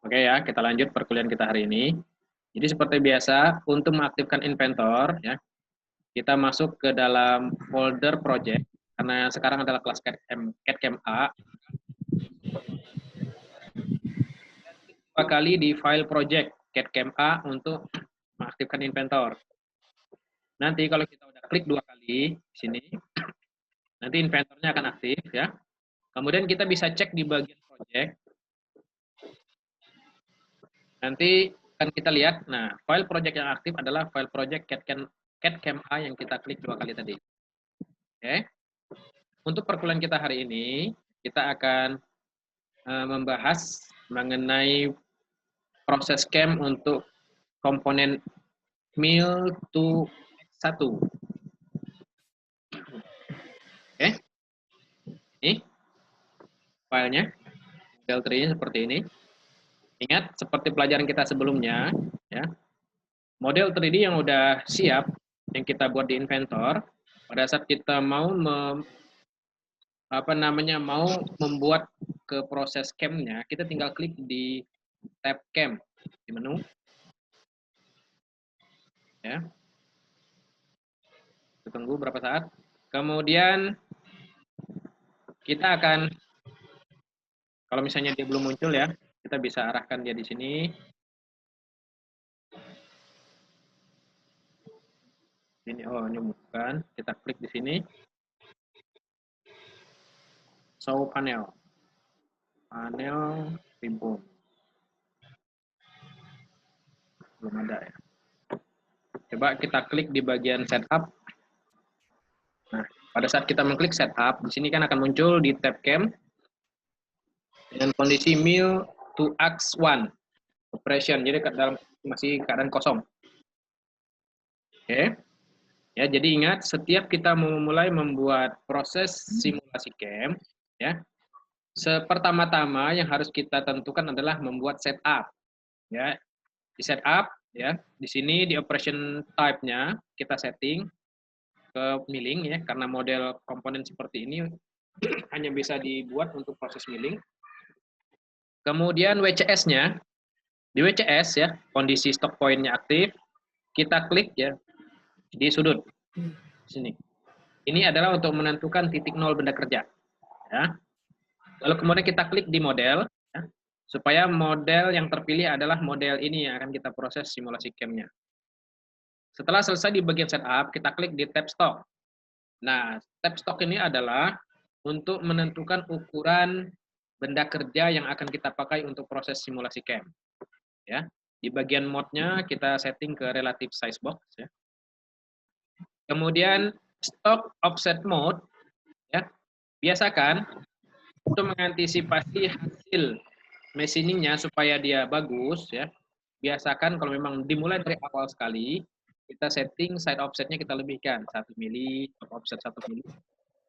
Oke ya, kita lanjut perkuliahan kita hari ini. Jadi seperti biasa, untuk mengaktifkan inventor, ya, kita masuk ke dalam folder project, karena sekarang adalah kelas CAD-CAM A. Dua kali di file project CAD-CAM A untuk mengaktifkan inventor. Nanti kalau kita udah klik 2 kali di sini, nanti inventornya akan aktif ya. Kemudian kita bisa cek di bagian project. Nanti akan kita lihat, nah file project yang aktif adalah file project CAD-CAM A yang kita klik 2 kali tadi. Oke. Untuk perkuliahan kita hari ini, kita akan membahas mengenai proses CAM untuk komponen mil to X1. Oke. Ini filenya, model 3 seperti ini. Ingat, seperti pelajaran kita sebelumnya, ya, model 3D yang udah siap, yang kita buat di Inventor, pada saat kita mau mau membuat ke proses CAM-nya, kita tinggal klik di tab CAM di menu, ya. Kita tunggu berapa saat. Kemudian kita akan, kalau misalnya dia belum muncul ya, kita bisa arahkan dia di sini. Ini, oh ini bukan. Kita klik di sini. Show panel. Panel ribbon. Belum ada ya. Coba kita klik di bagian setup. Nah, pada saat kita mengklik setup, di sini kan akan muncul di tab CAM dengan kondisi mil to X1 operation. Jadi masih keadaan kosong. Oke. Ya, jadi ingat setiap kita memulai membuat proses simulasi CAM, ya. Pertama-tama yang harus kita tentukan adalah membuat setup. Ya. Di setup ya. Di sini di operation type-nya kita setting ke milling ya, karena model komponen seperti ini hanya bisa dibuat untuk proses milling. Kemudian WCS-nya, di WCS ya, kondisi stock point-nya aktif, kita klik ya di sudut sini. Ini adalah untuk menentukan titik nol benda kerja. Ya. Lalu kemudian kita klik di model, ya, supaya model yang terpilih adalah model ini yang akan kita proses simulasi CAM-nya. Setelah selesai di bagian setup, kita klik di tab stock. Nah, tab stock ini adalah untuk menentukan ukuran benda kerja yang akan kita pakai untuk proses simulasi CAM. Ya, di bagian mode-nya kita setting ke relative size box. Ya. Kemudian stock offset mode, ya, biasakan untuk mengantisipasi hasil machiningnya supaya dia bagus. Ya, biasakan kalau memang dimulai dari awal sekali, kita setting side offsetnya kita lebihkan 1 mili, top offset 1 mili.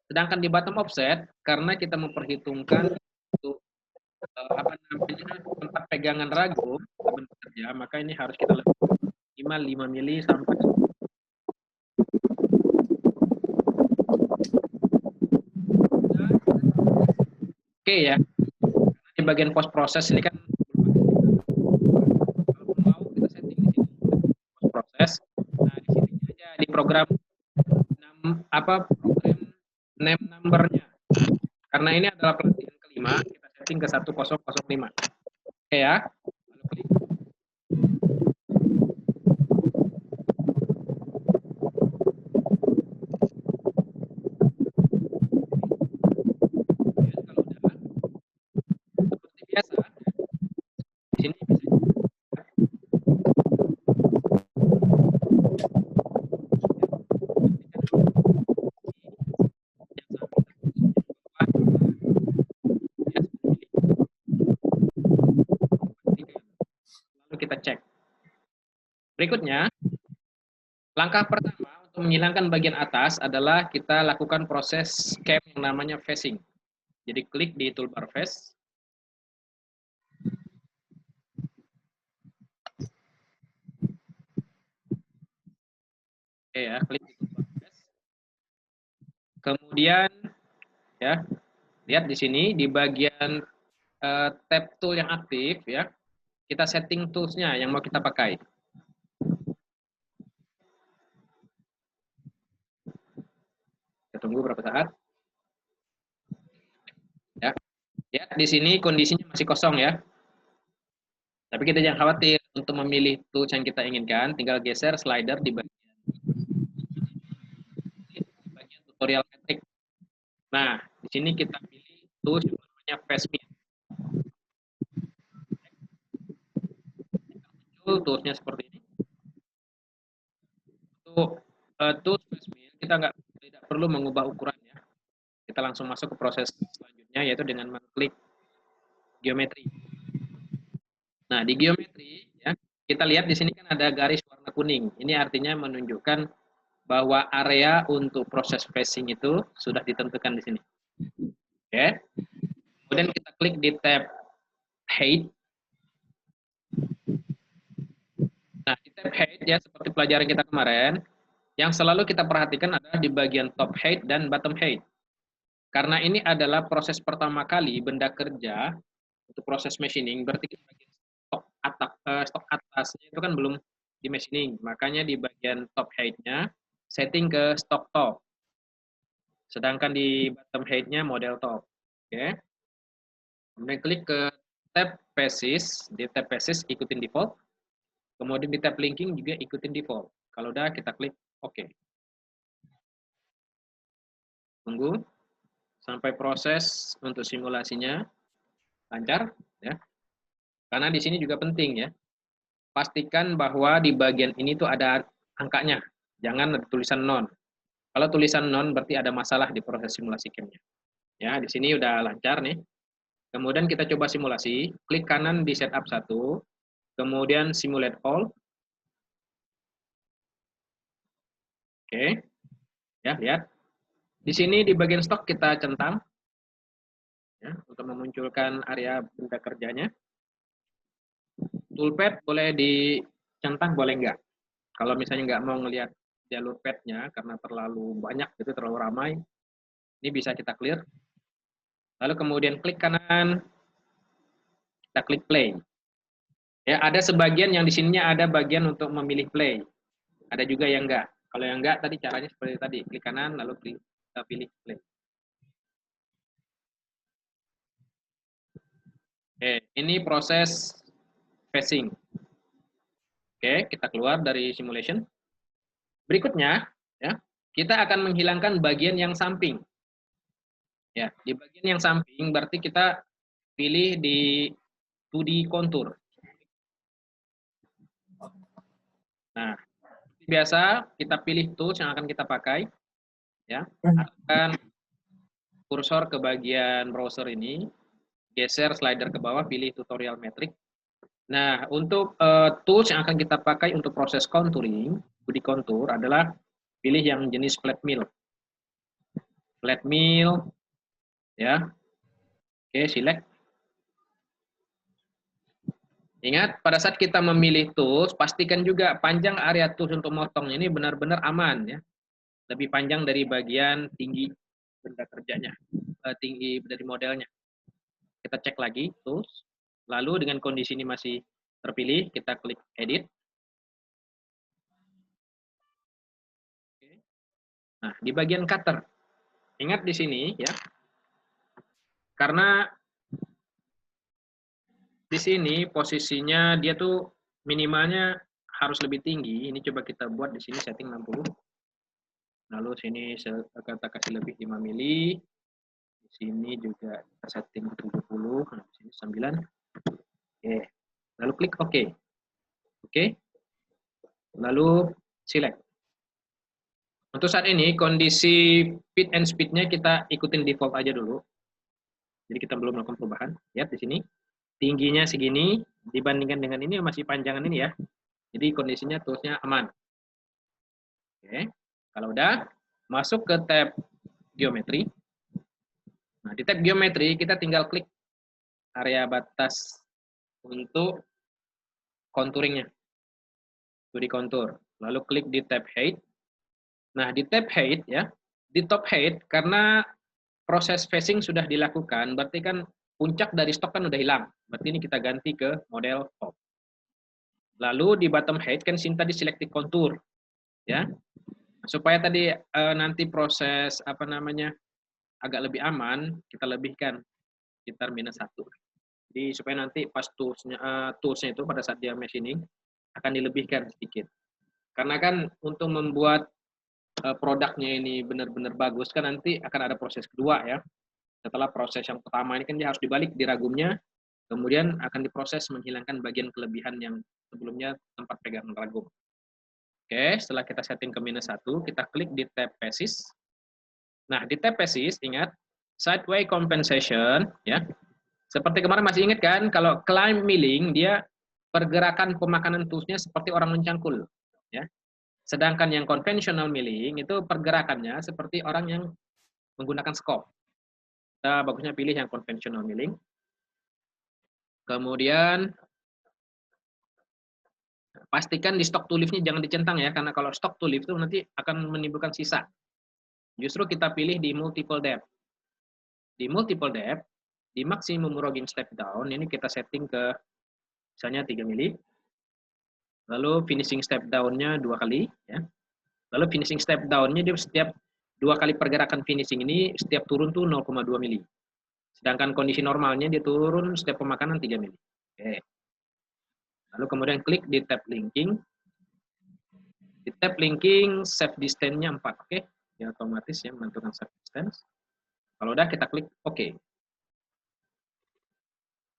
Sedangkan di bottom offset, karena kita memperhitungkan untuk tempat pegangan ragu kerja, maka ini harus kita lebih minimal 5 mili sampai. Oke ya. Di bagian post proses ini kan mau kita setting di sini post proses. Nah, di sini aja di program program name number-nya. Karena ini adalah pelatihan kelima, kita setting ke 1005. Oke ya. Lalu klik. Seperti biasa, di sini bisa lalu kita cek. Berikutnya, langkah pertama untuk menghilangkan bagian atas adalah kita lakukan proses CAM yang namanya facing. Jadi klik di toolbar face. Oke ya, klik di toolbar face. Kemudian ya, lihat di sini di bagian tab tool yang aktif ya. kita setting tools-nya yang mau kita pakai. Kita tunggu berapa saat. Ya, ya di sini kondisinya masih kosong ya. Tapi kita jangan khawatir untuk memilih tools yang kita inginkan, tinggal geser slider di bagian tutorial metrik. Nah, di sini kita pilih tools yang namanya FastMill. Muncul toolsnya seperti ini. Untuk tools FastMill kita tidak perlu mengubah ukurannya. Kita langsung masuk ke proses selanjutnya, yaitu dengan mengklik geometri. Nah, di geometri ya, kita lihat di sini kan ada garis warna kuning. Ini artinya menunjukkan bahwa area untuk proses facing itu sudah ditentukan di sini. Oke. Kemudian kita klik di tab height. Nah, di tab height ya seperti pelajaran kita kemarin, yang selalu kita perhatikan adalah di bagian top height dan bottom height. Karena ini adalah proses pertama kali benda kerja untuk proses machining, berarti kita bagian stok atasnya itu kan belum di machining, makanya di bagian top height-nya setting ke stok top. Sedangkan di bottom height-nya model top. Oke. Kemudian klik ke tab Faces, di tab Faces ikutin default. Kemudian di tab linking juga ikutin default. Kalau udah kita klik OK. Tunggu sampai proses untuk simulasinya lancar ya. Karena di sini juga penting ya. Pastikan bahwa di bagian ini tuh ada angkanya. Jangan ada tulisan non. Kalau tulisan non berarti ada masalah di proses simulasi CAM-nya. Ya, di sini udah lancar nih. Kemudian kita coba simulasi, klik kanan di setup 1, kemudian simulate all. Oke. Ya, lihat. Di sini di bagian stok kita centang ya, untuk memunculkan area benda kerjanya. Toolpad boleh dicentang, boleh enggak. Kalau misalnya nggak mau ngelihat jalur padnya karena terlalu banyak, itu terlalu ramai, ini bisa kita clear. Lalu kemudian klik kanan, kita klik play. Ya, ada sebagian yang di sininya ada bagian untuk memilih play. Ada juga yang enggak. Kalau yang enggak tadi caranya seperti tadi, klik kanan lalu kita pilih play. Oke, ini proses facing. Oke, kita keluar dari simulation. Berikutnya, ya, kita akan menghilangkan bagian yang samping. Ya, di bagian yang samping berarti kita pilih di 2D contour. Nah, biasa kita pilih tools yang akan kita pakai. Ya, arahkan kursor ke bagian browser ini, geser slider ke bawah, pilih tutorial metrik. Nah, untuk tools yang akan kita pakai untuk proses contouring, 2D contour adalah pilih yang jenis flat mill. Flat mill, ya. Oke, select. Ingat, pada saat kita memilih tools, pastikan juga panjang area tools untuk motong ini benar-benar aman, ya. Lebih panjang dari bagian tinggi benda kerjanya, tinggi dari modelnya. Kita cek lagi tools, lalu dengan kondisi ini masih terpilih, kita klik edit. Nah, di bagian cutter, ingat di sini ya, karena di sini posisinya dia tuh minimalnya harus lebih tinggi. Ini coba kita buat di sini setting 60. Lalu sini kita kasih lebih 5 mili. Di sini juga kita setting 70. Nah, di sini 9. Oke. Lalu klik OK. Oke. Lalu select. Untuk saat ini kondisi fit and speed-nya kita ikutin default aja dulu. Jadi kita belum melakukan perubahan. Lihat di sini. Tingginya segini dibandingkan dengan ini masih panjangan ini ya. Jadi kondisinya toolsnya aman. Oke. Kalau udah, masuk ke tab geometri. Nah, di tab geometri kita tinggal klik area batas untuk contouringnya. Itu di contour. Lalu klik di tab height. Nah, di tab height ya, di top height karena proses facing sudah dilakukan, berarti kan puncak dari stok kan udah hilang. Berarti ini kita ganti ke model top. Lalu di bottom height kan sini tadi selected contour, ya. Supaya tadi nanti proses apa namanya agak lebih aman, kita lebihkan sekitar -1. Jadi supaya nanti pas toolsnya itu pada saat dia machining akan dilebihkan sedikit. Karena kan untuk membuat produknya ini benar-benar bagus kan nanti akan ada proses kedua ya. Setelah proses yang pertama ini kan dia harus dibalik di ragumnya, kemudian akan diproses menghilangkan bagian kelebihan yang sebelumnya tempat pegangan ragum. Oke, setelah kita setting ke -1, kita klik di tab Pieces. Nah, di tab Pieces, ingat, sideway compensation, ya. Seperti kemarin masih ingat kan, kalau climb milling, dia pergerakan pemakanan toolsnya seperti orang mencangkul, ya. Sedangkan yang conventional milling, itu pergerakannya seperti orang yang menggunakan scope. Kita bagusnya pilih yang conventional milling. Kemudian, pastikan di stock to lift-nya jangan dicentang ya, karena kalau stock to lift itu nanti akan menimbulkan sisa. Justru kita pilih di multiple depth. Di multiple depth, di maximum rogging step down, ini kita setting ke misalnya 3 mili. Lalu finishing step down-nya 2 kali. Ya. Lalu finishing step down-nya dia setiap 2 kali pergerakan finishing ini setiap turun tuh 0,2 mili. Sedangkan kondisi normalnya dia turun setiap pemakanan 3 mili. Oke. Lalu kemudian klik di tab linking. Di tab linking, save distance-nya 4. Oke. Ya otomatis ya menentukan save distance. Kalau udah kita klik OK.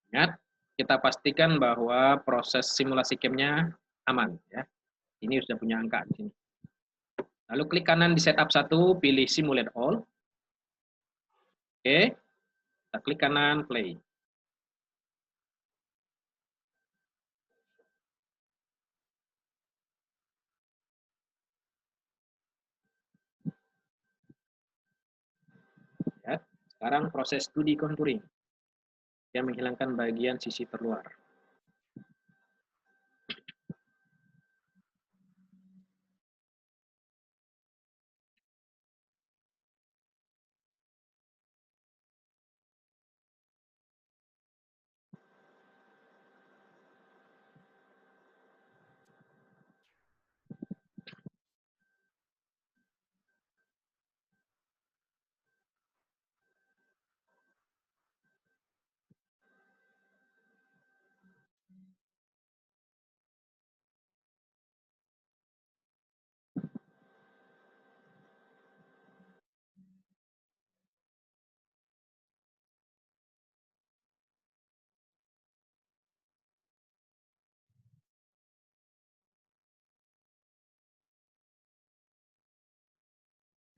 Ingat, kita pastikan bahwa proses simulasi cam-nya aman ya. Ini sudah punya angka di sini. Lalu klik kanan di setup 1, pilih simulate all. Oke. Kita klik kanan play. Ya. Sekarang proses 2D contouring. Yang menghilangkan bagian sisi terluar.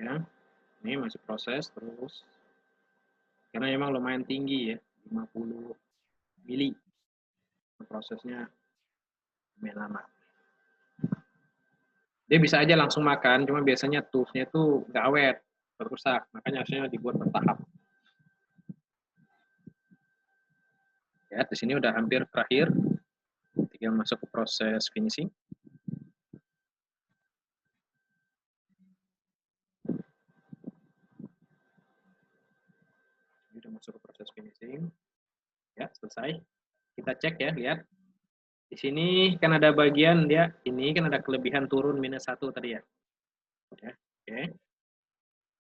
Ya. Ini masih proses terus. Karena memang lumayan tinggi ya, 50 mili. Prosesnya lumayan lama. Dia bisa aja langsung makan, cuma biasanya toolsnya itu nggak awet, rusak. Makanya harusnya dibuat bertahap. Ya, di sini udah hampir terakhir. Tinggal masuk ke proses finishing. Ini udah masuk ke proses finishing. Ya, selesai. Kita cek ya, lihat. Di sini kan ada bagian dia, ini kan ada kelebihan turun -1 tadi ya. Ya, oke.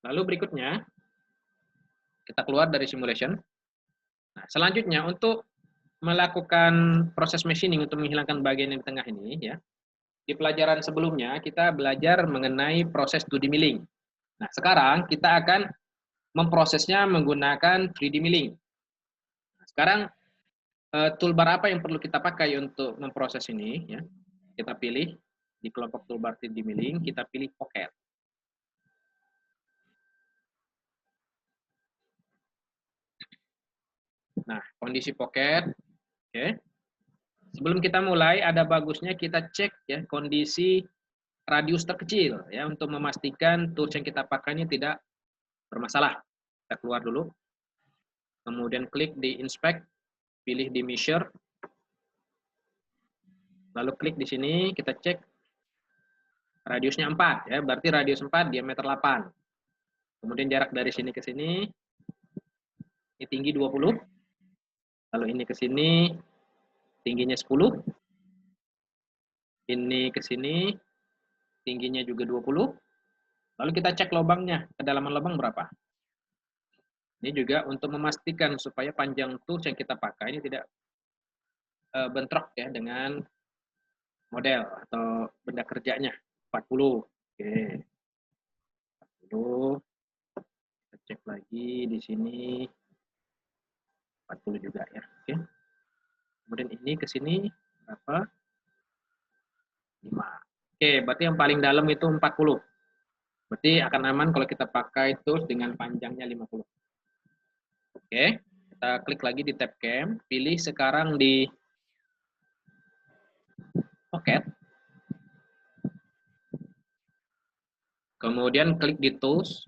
Lalu berikutnya, kita keluar dari simulation. Nah, selanjutnya untuk melakukan proses machining untuk menghilangkan bagian yang di tengah ini ya. Di pelajaran sebelumnya kita belajar mengenai proses 2D milling. Nah, sekarang kita akan memprosesnya menggunakan 3D milling. Nah, sekarang toolbar apa yang perlu kita pakai untuk memproses ini ya. Kita pilih di kelompok toolbar 3D milling, kita pilih pocket. Nah, kondisi pocket, oke. Sebelum kita mulai, ada bagusnya kita cek ya kondisi radius terkecil ya untuk memastikan tools yang kita pakai ini tidak bermasalah. Kita keluar dulu. Kemudian klik di inspect, pilih di measure. Lalu klik di sini, kita cek radiusnya 4 ya, berarti radius 4 diameter 8. Kemudian jarak dari sini ke sini ini tinggi 20. Lalu ini ke sini, tingginya 10. Ini ke sini, tingginya juga 20. Lalu kita cek lubangnya, kedalaman lubang berapa. Ini juga untuk memastikan supaya panjang tools yang kita pakai ini tidak bentrok ya dengan model atau benda kerjanya. 40. Oke. 40. Kita cek lagi di sini 40 juga ya. Oke. Kemudian ini ke sini berapa? 5. Oke, berarti yang paling dalam itu 40. Berarti akan aman kalau kita pakai tools dengan panjangnya 50. Oke, kita klik lagi di tab cam, pilih sekarang di pocket. Kemudian klik di tools.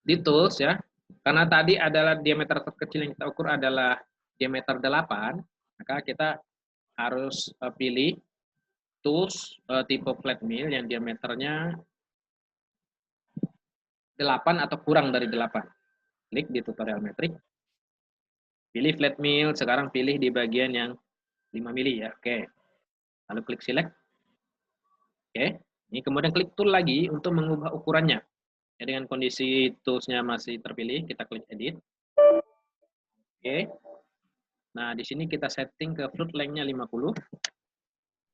Di tools ya. Karena tadi adalah diameter terkecil yang kita ukur adalah diameter 8, maka kita harus pilih tools tipe flat mill yang diameternya 8 atau kurang dari 8. Klik di tutorial metrik. Pilih flat mill, sekarang pilih di bagian yang 5 mili ya. Oke. Lalu klik select. Oke. Ini kemudian klik tool lagi untuk mengubah ukurannya. Ya, dengan kondisi toolsnya masih terpilih, kita klik edit. Oke. Nah, di sini kita setting ke float length-nya 50.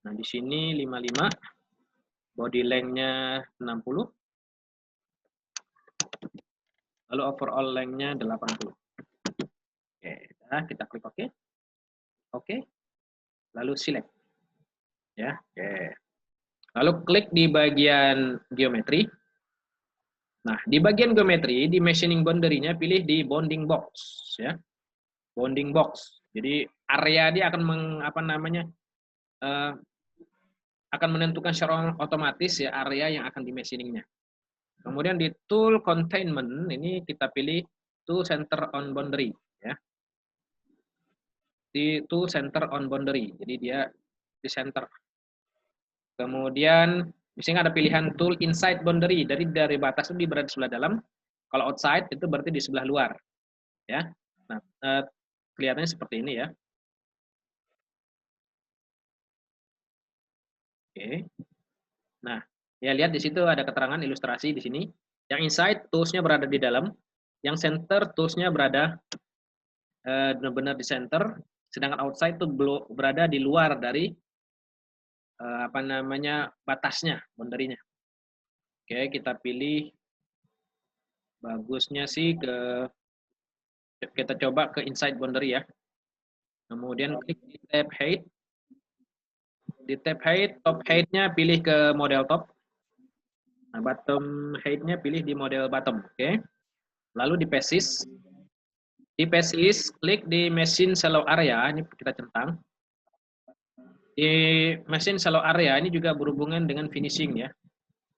Nah, di sini 55. Body length-nya 60. Lalu overall length-nya 80. Oke, nah, kita klik OK. Oke. Lalu select. Ya, oke. Lalu klik di bagian geometri. Nah, di bagian geometri, di machining boundary-nya pilih di bounding box ya. Bounding box. Jadi area dia akan akan menentukan secara otomatis ya area yang akan di machiningnya. Kemudian di tool containment ini kita pilih tool center on boundary ya. Di tool center on boundary. Jadi dia di center. Kemudian di sini ada pilihan tool inside boundary. Dari batas itu berada di sebelah dalam. Kalau outside itu berarti di sebelah luar ya. Nah, kelihatannya seperti ini ya. Oke. Nah, ya lihat di situ ada keterangan ilustrasi di sini. Yang inside tools-nya berada di dalam, yang center tools-nya berada benar-benar di center, sedangkan outside itu berada di luar dari batasnya, boundary-nya. Oke, kita pilih bagusnya sih kita coba ke inside boundary ya. Kemudian klik di tab height. Di tab height, top height-nya pilih ke model top. Nah, bottom height-nya pilih di model bottom, oke. Lalu di basis. Di basis, klik di machine shallow area, ini kita centang. Di machine shallow area ini juga berhubungan dengan finishing ya.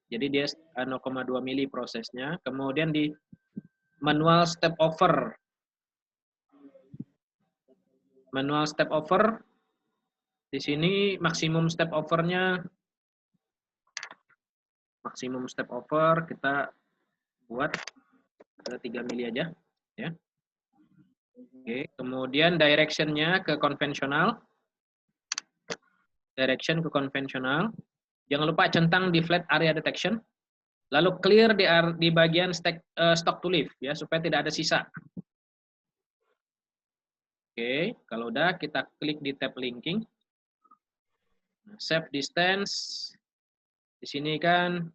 Jadi dia 0,2 mili prosesnya. Kemudian di manual step over. Manual step over. Di sini maksimum step over-nya kita buat ke 3 mili aja ya. Oke, kemudian direction-nya ke konvensional. Direction ke konvensional. Jangan lupa centang di flat area detection. Lalu clear di bagian stock to lift ya supaya tidak ada sisa. Oke, kalau udah kita klik di tab linking. Nah, save distance. Di sini kan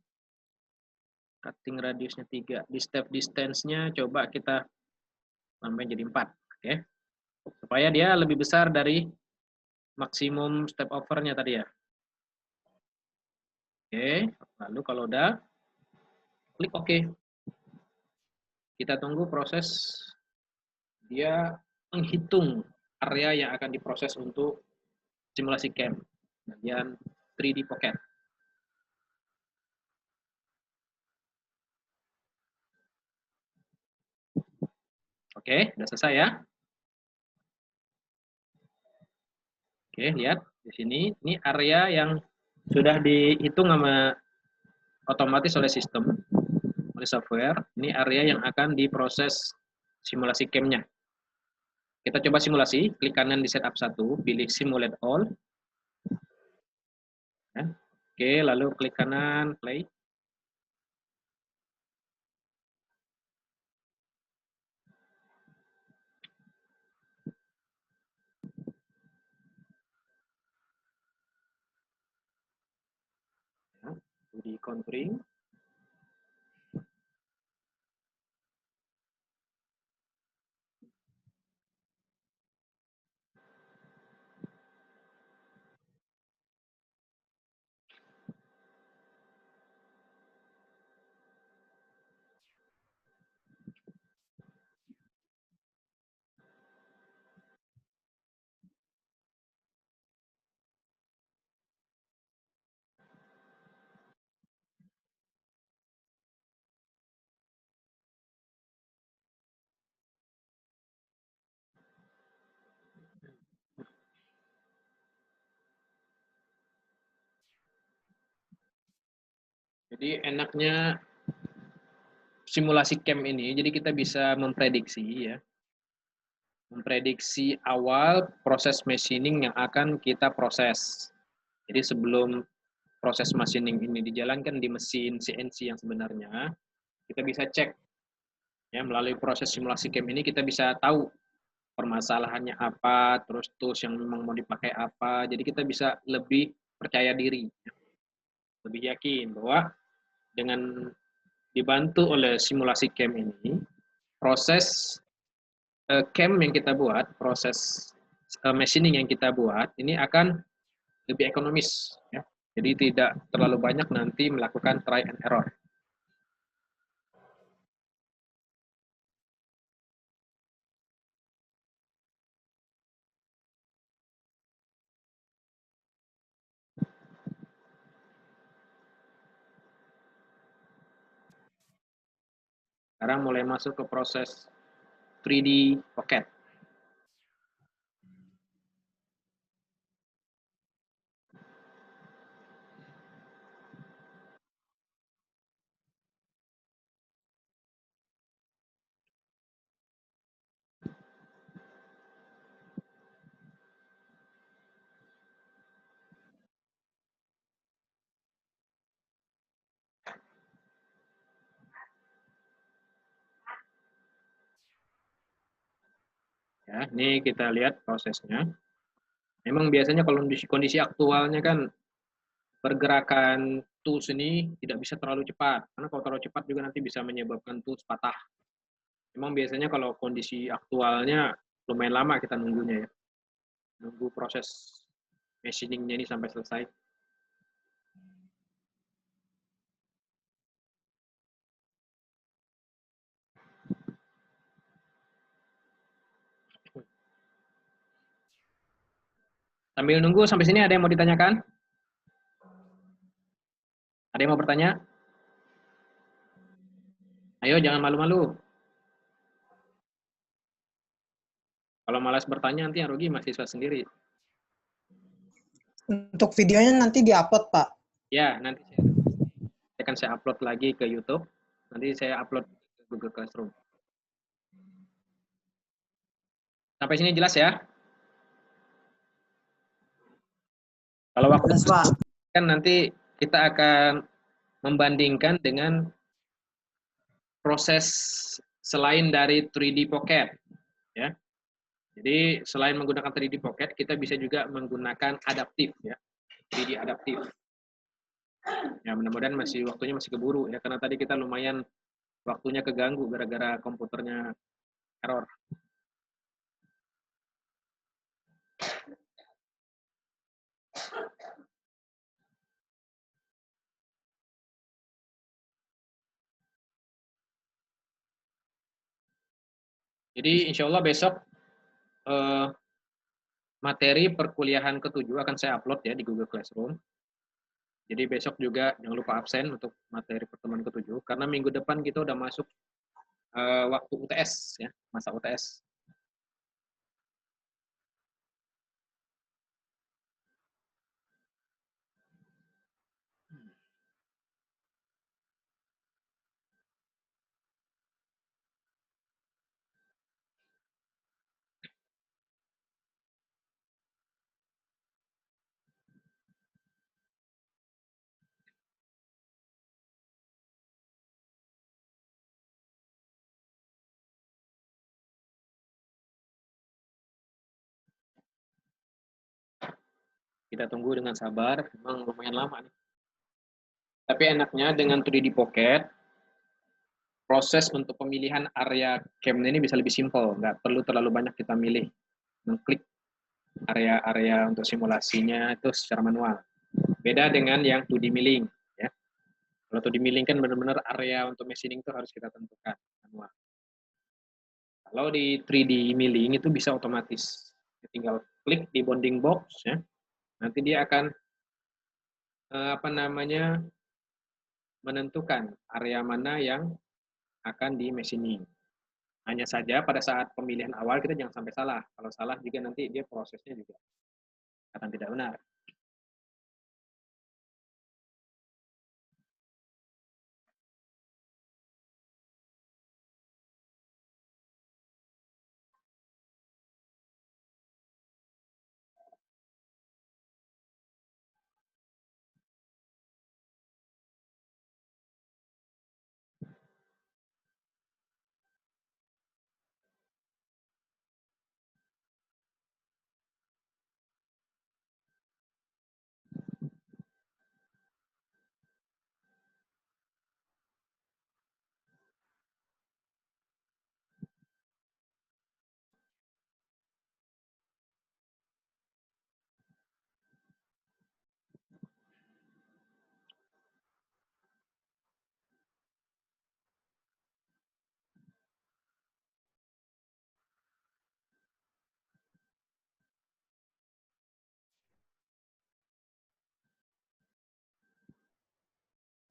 cutting radiusnya 3. Di step distance-nya coba kita tambah jadi 4. Oke. Supaya dia lebih besar dari maksimum step over-nya tadi ya. Oke, lalu kalau udah klik OK. Kita tunggu proses dia menghitung area yang akan diproses untuk simulasi CAM bagian 3D Pocket. Oke, udah selesai ya. Oke, lihat di sini, ini area yang sudah dihitung sama otomatis oleh sistem, oleh software. Ini area yang akan diproses simulasi CAM-nya. Kita coba simulasi, klik kanan di setup 1, pilih simulate all. Ya. Oke, lalu klik kanan, play. Ya, di contouring. Jadi enaknya simulasi camp ini, jadi kita bisa memprediksi ya, memprediksi awal proses machining yang akan kita proses. Jadi sebelum proses machining ini dijalankan di mesin CNC yang sebenarnya, kita bisa cek ya melalui proses simulasi camp ini kita bisa tahu permasalahannya apa, terus tools yang memang mau dipakai apa. Jadi kita bisa lebih percaya diri, lebih yakin bahwa dengan dibantu oleh simulasi camp ini, proses camp yang kita buat, proses machining yang kita buat ini akan lebih ekonomis ya. Jadi tidak terlalu banyak nanti melakukan try and error. Sekarang mulai masuk ke proses 3D pocket. Ya, ini kita lihat prosesnya. Memang biasanya kalau kondisi aktualnya kan pergerakan tools ini tidak bisa terlalu cepat. Karena kalau terlalu cepat juga nanti bisa menyebabkan tools patah. Memang biasanya kalau kondisi aktualnya lumayan lama kita nunggunya ya. Nunggu proses machiningnya ini sampai selesai. Sambil nunggu sampai sini ada yang mau ditanyakan? Ada yang mau bertanya? Ayo jangan malu-malu. Kalau malas bertanya nanti yang rugi mahasiswa sendiri. Untuk videonya nanti diupload, Pak. Ya, nanti akan saya upload lagi ke YouTube. Nanti saya upload ke Google Classroom. Sampai sini jelas ya? Kalau waktu kan nanti kita akan membandingkan dengan proses selain dari 3D Pocket ya. Jadi selain menggunakan 3D Pocket, kita bisa juga menggunakan adaptif ya, 3D adaptif. Ya mudah-mudahan waktunya masih keburu ya, karena tadi kita lumayan waktunya keganggu gara-gara komputernya error. Jadi insya Allah besok materi perkuliahan ke-7 akan saya upload ya di Google Classroom. Jadi besok juga jangan lupa absen untuk materi pertemuan ke-7 karena minggu depan kita udah masuk waktu UTS ya, masa UTS. Kita tunggu dengan sabar, memang lumayan lama nih. Tapi enaknya dengan 3D Pocket, proses untuk pemilihan area camp ini bisa lebih simpel, nggak perlu terlalu banyak kita milih, mengklik area-area untuk simulasinya itu secara manual. Beda dengan yang 2D milling, ya. Kalau 2D milling kan benar-benar area untuk machining itu harus kita tentukan manual. Kalau di 3D milling itu bisa otomatis, tinggal klik di bounding box, ya. Nanti dia akan apa namanya menentukan area mana yang akan di machining. Hanya saja pada saat pemilihan awal kita jangan sampai salah. Kalau salah juga nanti dia prosesnya juga akan tidak benar.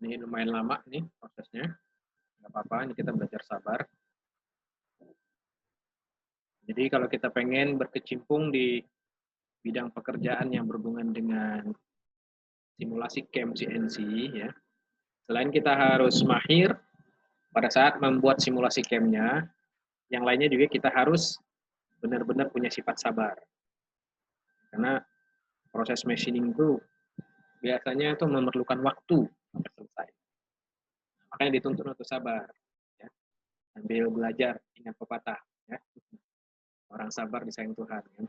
Ini lumayan lama nih prosesnya. Nggak apa-apa, ini kita belajar sabar. Jadi kalau kita pengen berkecimpung di bidang pekerjaan yang berhubungan dengan simulasi camp CNC, ya, selain kita harus mahir pada saat membuat simulasi campnya, yang lainnya juga kita harus benar-benar punya sifat sabar. Karena proses machining itu biasanya itu memerlukan waktu sampai selesai. Makanya dituntut untuk sabar. Ya. Sambil belajar, ingat pepatah. Ya. Orang sabar disayang Tuhan. Ya.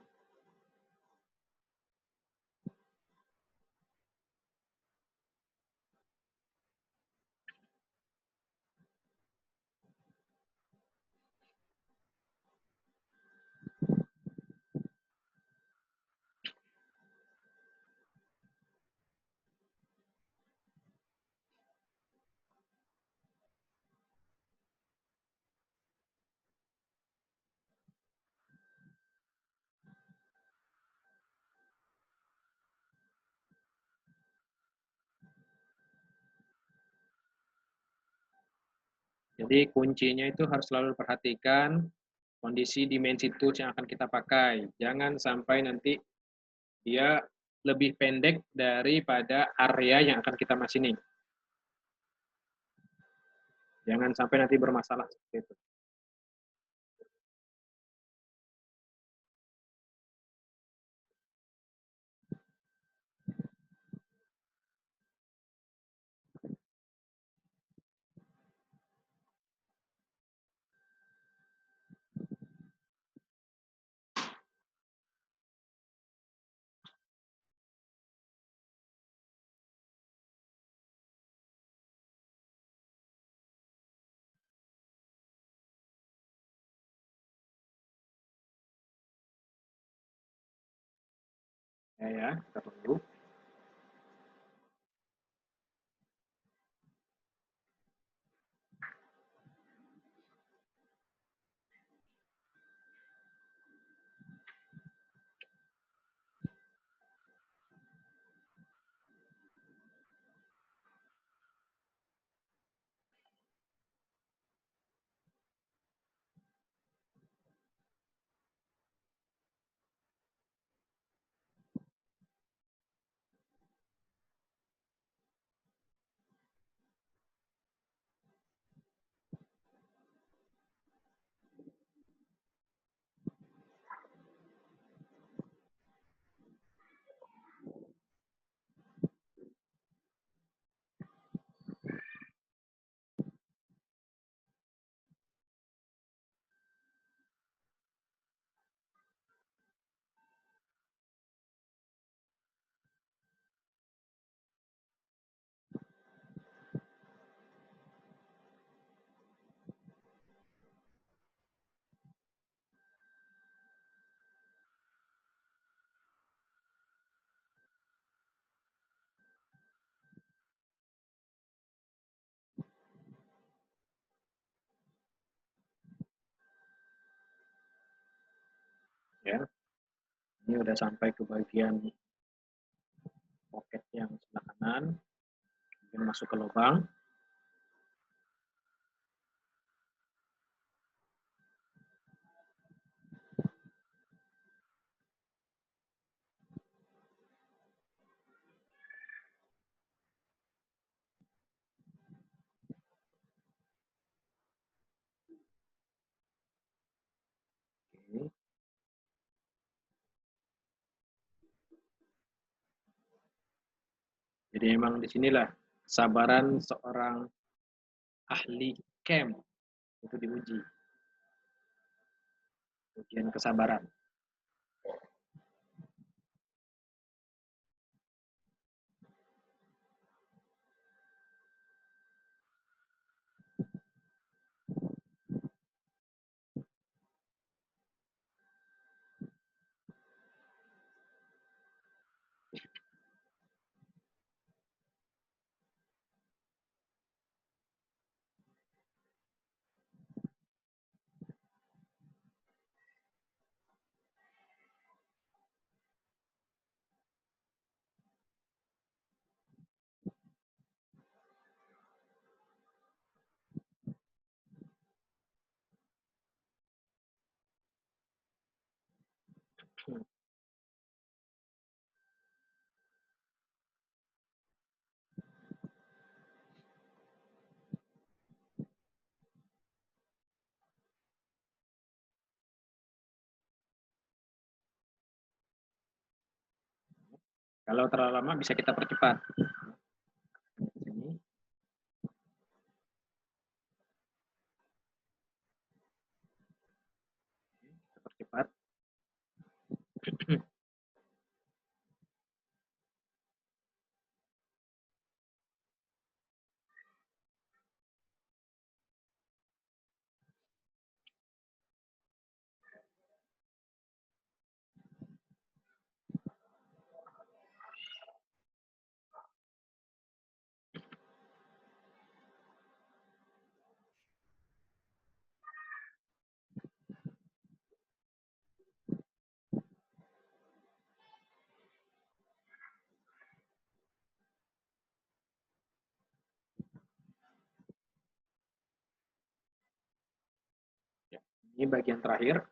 Jadi kuncinya itu harus selalu perhatikan kondisi dimensi tools yang akan kita pakai. Jangan sampai nanti dia lebih pendek daripada area yang akan kita machining. Jangan sampai nanti bermasalah seperti itu. Ya, kita tunggu. Ya, ini udah sampai ke bagian pocket yang sebelah kanan, kemudian masuk ke lubang. Oke. Jadi memang disinilah kesabaran seorang ahli camp itu diuji, ujian kesabaran. Kalau terlalu lama bisa kita percepat. Sini, kita percepat. Ya, ini bagian terakhir.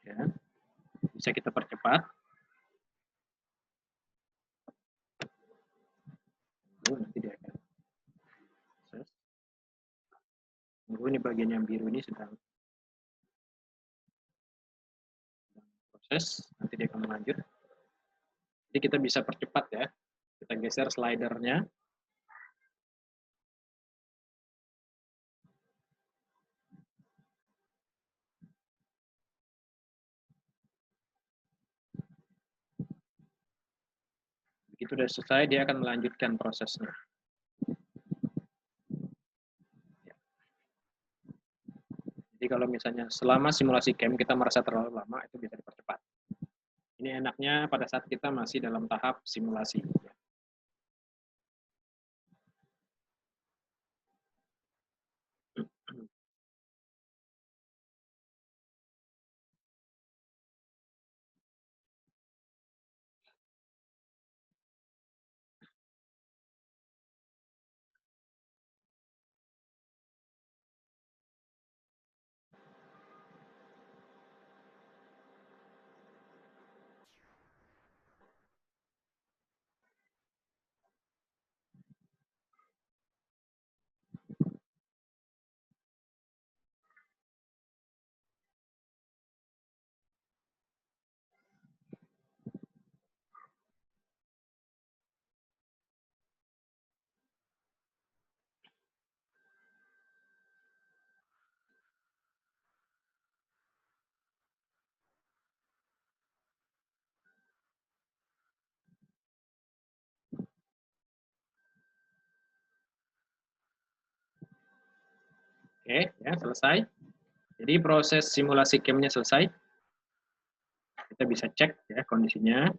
Ya, bisa kita percepat. Nanti dia akan proses. Ini bagian yang biru ini sedang proses. Nanti dia akan lanjut. Jadi kita bisa percepat ya. Kita geser slidernya. Begitu sudah selesai, dia akan melanjutkan prosesnya. Jadi kalau misalnya selama simulasi camp kita merasa terlalu lama, itu bisa dipercepat. Ini enaknya pada saat kita masih dalam tahap simulasi. Oke, ya selesai. Jadi proses simulasi CAM-nya selesai. Kita bisa cek ya kondisinya.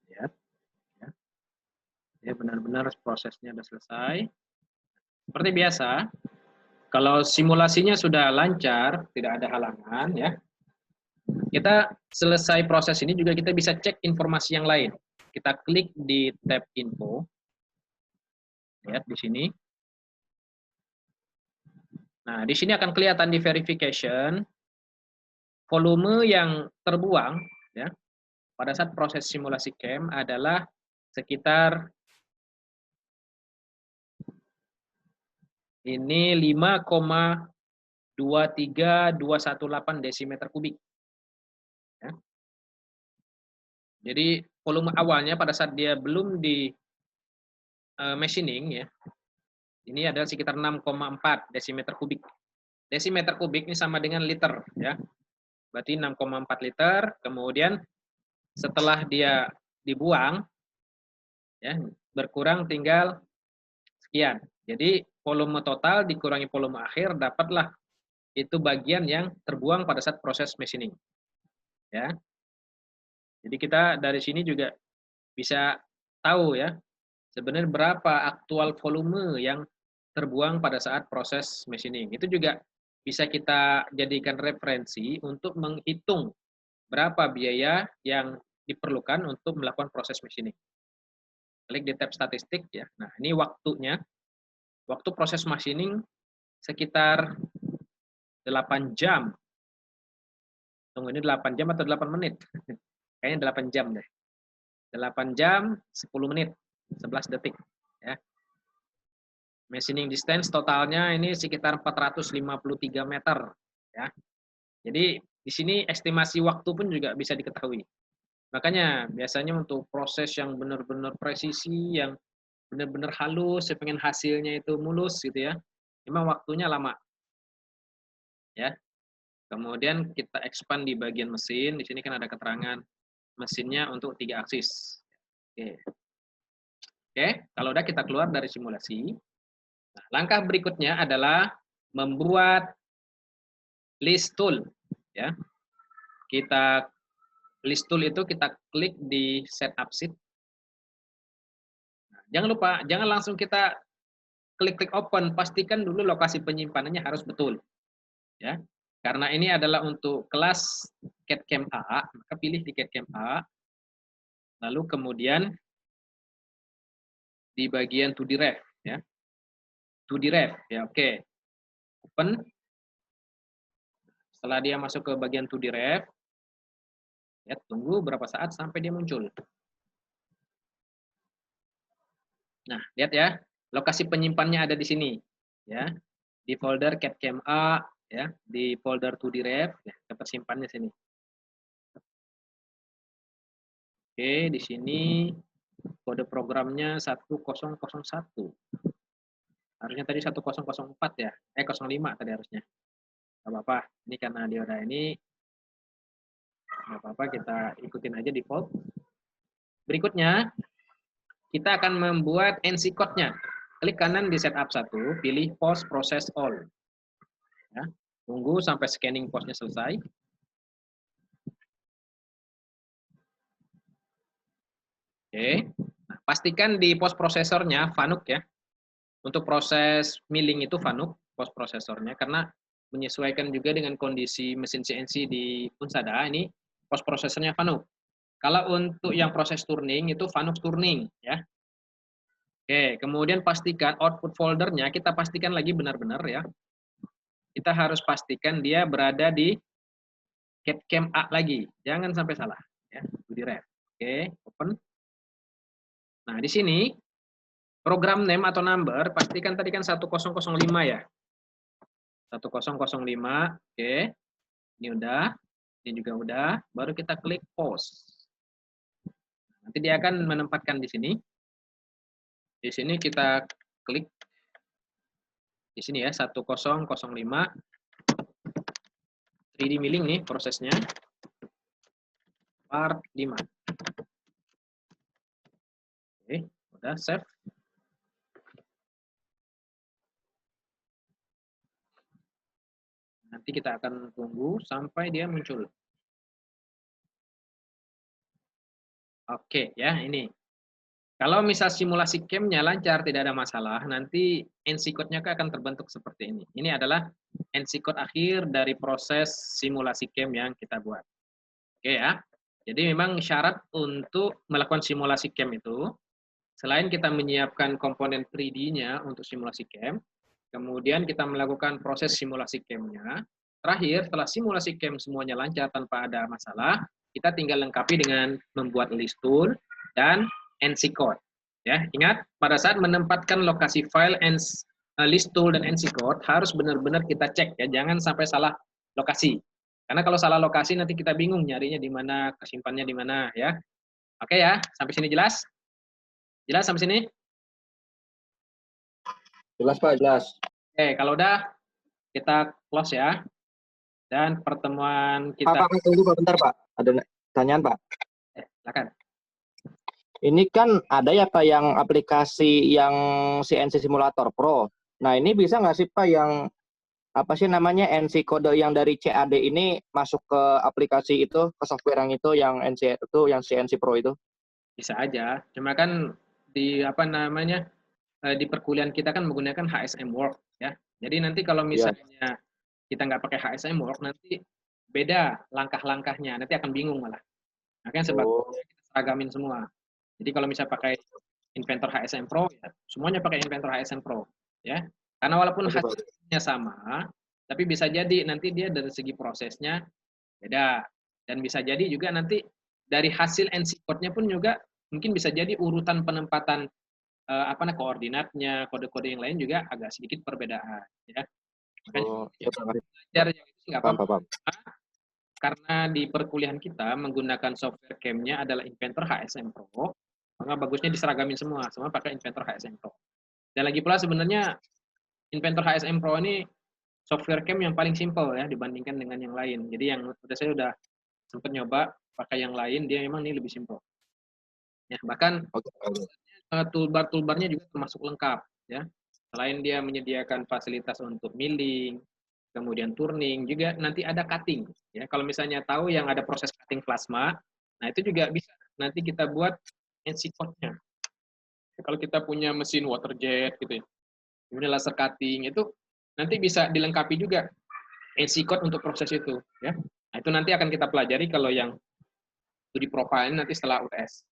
Ya, ya. Ya benar-benar prosesnya sudah selesai. Seperti biasa, kalau simulasinya sudah lancar, tidak ada halangan ya. Kita selesai proses ini juga kita bisa cek informasi yang lain. Kita klik di tab info. Lihat di sini. Nah, di sini akan kelihatan di verification volume yang terbuang ya pada saat proses simulasi CAM adalah sekitar ini 5,23218 desimeter kubik. Ya. Jadi volume awalnya pada saat dia belum di machining ya, ini adalah sekitar 6,4 desimeter kubik. Desimeter kubik ini sama dengan liter ya. Berarti 6,4 liter, kemudian setelah dia dibuang ya, berkurang tinggal sekian. Jadi volume total dikurangi volume akhir, dapatlah itu bagian yang terbuang pada saat proses machining. Ya. Jadi kita dari sini juga bisa tahu ya, sebenarnya berapa aktual volume yang terbuang pada saat proses machining. Itu juga bisa kita jadikan referensi untuk menghitung berapa biaya yang diperlukan untuk melakukan proses machining. Klik di tab statistik ya. Nah, ini waktunya. Waktu proses machining sekitar 8 jam. Tunggu, ini 8 jam atau 8 menit? Kayaknya 8 jam deh. 8 jam, 10 menit, 11 detik. Ya. Machining distance totalnya ini sekitar 453 meter. Ya. Jadi di sini estimasi waktu pun juga bisa diketahui. Makanya biasanya untuk proses yang benar-benar presisi, yang benar-benar halus, saya pengen hasilnya itu mulus gitu ya, memang waktunya lama. Ya. Kemudian kita expand di bagian mesin. Di sini kan ada keterangan mesinnya untuk 3 aksis. Oke. Oke, kalau udah kita keluar dari simulasi. Nah, langkah berikutnya adalah membuat list tool. Ya. Kita list tool itu kita klik di setup sheet. Nah, jangan lupa, jangan langsung kita klik open, pastikan dulu lokasi penyimpanannya harus betul. Ya. Karena ini adalah untuk kelas CAD/CAM A, maka pilih di CAD/CAM A. Lalu kemudian di bagian 2D Ref ya. 2D Ref ya, oke. Open. Setelah dia masuk ke bagian 2D Ref, ya tunggu berapa saat sampai dia muncul. Nah, lihat ya, lokasi penyimpanannya ada di sini ya. Di folder CAD/CAM A ya, di folder 2D Ref ya, tersimpannya sini. Oke, di sini kode programnya 1001. Harusnya tadi 1004 ya. 05 tadi harusnya. Enggak apa-apa. Ini karena dia udah ini, enggak apa-apa, kita ikutin aja default. Berikutnya, kita akan membuat NC code-nya. Klik kanan di setup 1, pilih post process all. Ya, tunggu sampai scanning postnya selesai. Oke. Nah, pastikan di post prosesornya Fanuc ya. Untuk proses milling itu Fanuc post prosesornya, karena menyesuaikan juga dengan kondisi mesin CNC di Unsada, ini post prosesornya Fanuc. Kalau untuk yang proses turning itu Fanuc turning ya. Oke, kemudian pastikan output foldernya, kita pastikan lagi benar-benar ya. Kita harus pastikan dia berada di CAD/CAM A lagi, jangan sampai salah ya. Di ref. Oke, open. Nah, di sini program name atau number pastikan tadi kan 1005 ya. 1005. Oke. Ini udah. Ini juga udah, baru kita klik pause. Nanti dia akan menempatkan di sini. Di sini kita klik di sini ya 1005 3D milling nih prosesnya. Part 5. Oke, udah save. Nanti kita akan tunggu sampai dia muncul. Oke, ya ini. Kalau misal simulasi camp-nya lancar, tidak ada masalah, nanti NC code-nya akan terbentuk seperti ini. Ini adalah NC code akhir dari proses simulasi camp yang kita buat. Oke ya. Jadi memang syarat untuk melakukan simulasi camp itu, selain kita menyiapkan komponen 3D-nya untuk simulasi camp, kemudian kita melakukan proses simulasi camp-nya. Terakhir, setelah simulasi camp semuanya lancar tanpa ada masalah, kita tinggal lengkapi dengan membuat list tool dan NC code. Ya, ingat pada saat menempatkan lokasi file list tool dan NC code harus benar-benar kita cek ya, jangan sampai salah lokasi. Karena kalau salah lokasi nanti kita bingung nyarinya di mana, kesimpannya di mana ya. Oke ya, sampai sini jelas? Jelas sampai sini? Jelas Pak, jelas. Oke, kalau udah kita close ya. Dan pertemuan kita... Pak, tunggu Pak, bentar Pak. Ada pertanyaan Pak. Silakan. Ini kan ada ya Pak yang aplikasi yang CNC Simulator Pro. Nah ini bisa nggak sih Pak yang apa sih namanya NC kode yang dari CAD ini masuk ke aplikasi itu, ke software yang itu, yang NC itu, yang CNC Pro itu? Bisa aja. Cuma kan di apa namanya di perkuliahan kita kan menggunakan HSM Work ya. Jadi nanti kalau misalnya kita nggak pakai HSM Work nanti beda langkah-langkahnya, nanti akan bingung malah. Makanya sebabnya kita seragamin semua. Jadi kalau misalnya pakai Inventor HSM Pro, ya, semuanya pakai Inventor HSM Pro, ya. Karena walaupun hasilnya sama, tapi bisa jadi nanti dia dari segi prosesnya beda, dan bisa jadi juga nanti dari hasil NC code-nya pun juga mungkin bisa jadi urutan penempatan koordinatnya, kode-kode yang lain juga agak sedikit perbedaan, ya. Makanya belajar yang itu nggak apa-apa. Karena di perkuliahan kita menggunakan software CAM-nya adalah Inventor HSM Pro, maka bagusnya diseragamin semua pakai Inventor HSM Pro. Dan lagi pula sebenarnya Inventor HSM Pro ini software CAM yang paling simple ya dibandingkan dengan yang lain. Jadi yang saya udah sempat nyoba pakai yang lain, dia memang ini lebih simple. Ya, bahkan toolbar-toolbarnya juga termasuk lengkap ya. Selain dia menyediakan fasilitas untuk milling, kemudian turning, juga nanti ada cutting. Ya, kalau misalnya tahu yang ada proses cutting plasma, nah itu juga bisa nanti kita buat NC code-nya. Kalau kita punya mesin water jet gitu ya, kemudian laser cutting itu nanti bisa dilengkapi juga NC code untuk proses itu. Ya, nah, itu nanti akan kita pelajari kalau yang studi profile nanti setelah UTS.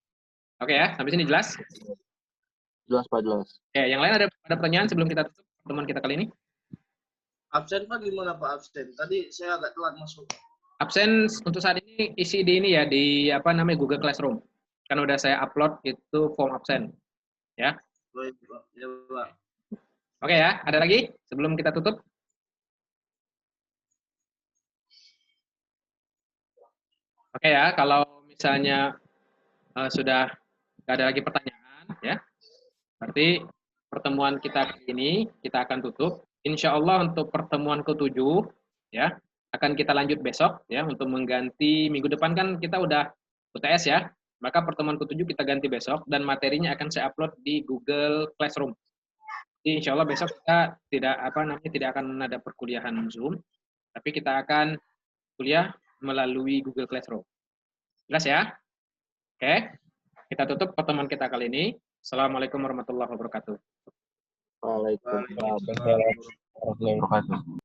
Oke ya, sampai sini jelas? Jelas Pak, jelas. Oke, yang lain ada pertanyaan sebelum kita tutup pertemuan kita kali ini? Absen Pak gimana Pak absen? Tadi saya agak telat masuk. Absen untuk saat ini isi di ini ya, di apa namanya Google Classroom. Kan udah saya upload itu form absen. Ya. Baik Pak. Ya Pak. Oke ya, ada lagi sebelum kita tutup? Oke ya, kalau misalnya sudah nggak ada lagi pertanyaan ya, berarti pertemuan kita kali ini kita akan tutup. Insya Allah untuk pertemuan ke-7 ya akan kita lanjut besok ya, untuk mengganti minggu depan kan kita udah UTS ya, maka pertemuan ke-7 kita ganti besok dan materinya akan saya upload di Google Classroom. Jadi insya Allah besok kita tidak akan ada perkuliahan Zoom, tapi kita akan kuliah melalui Google Classroom. Jelas ya? Oke, kita tutup pertemuan kita kali ini. Assalamualaikum warahmatullahi wabarakatuh. Waalaikumsalam warahmatullahi wabarakatuh.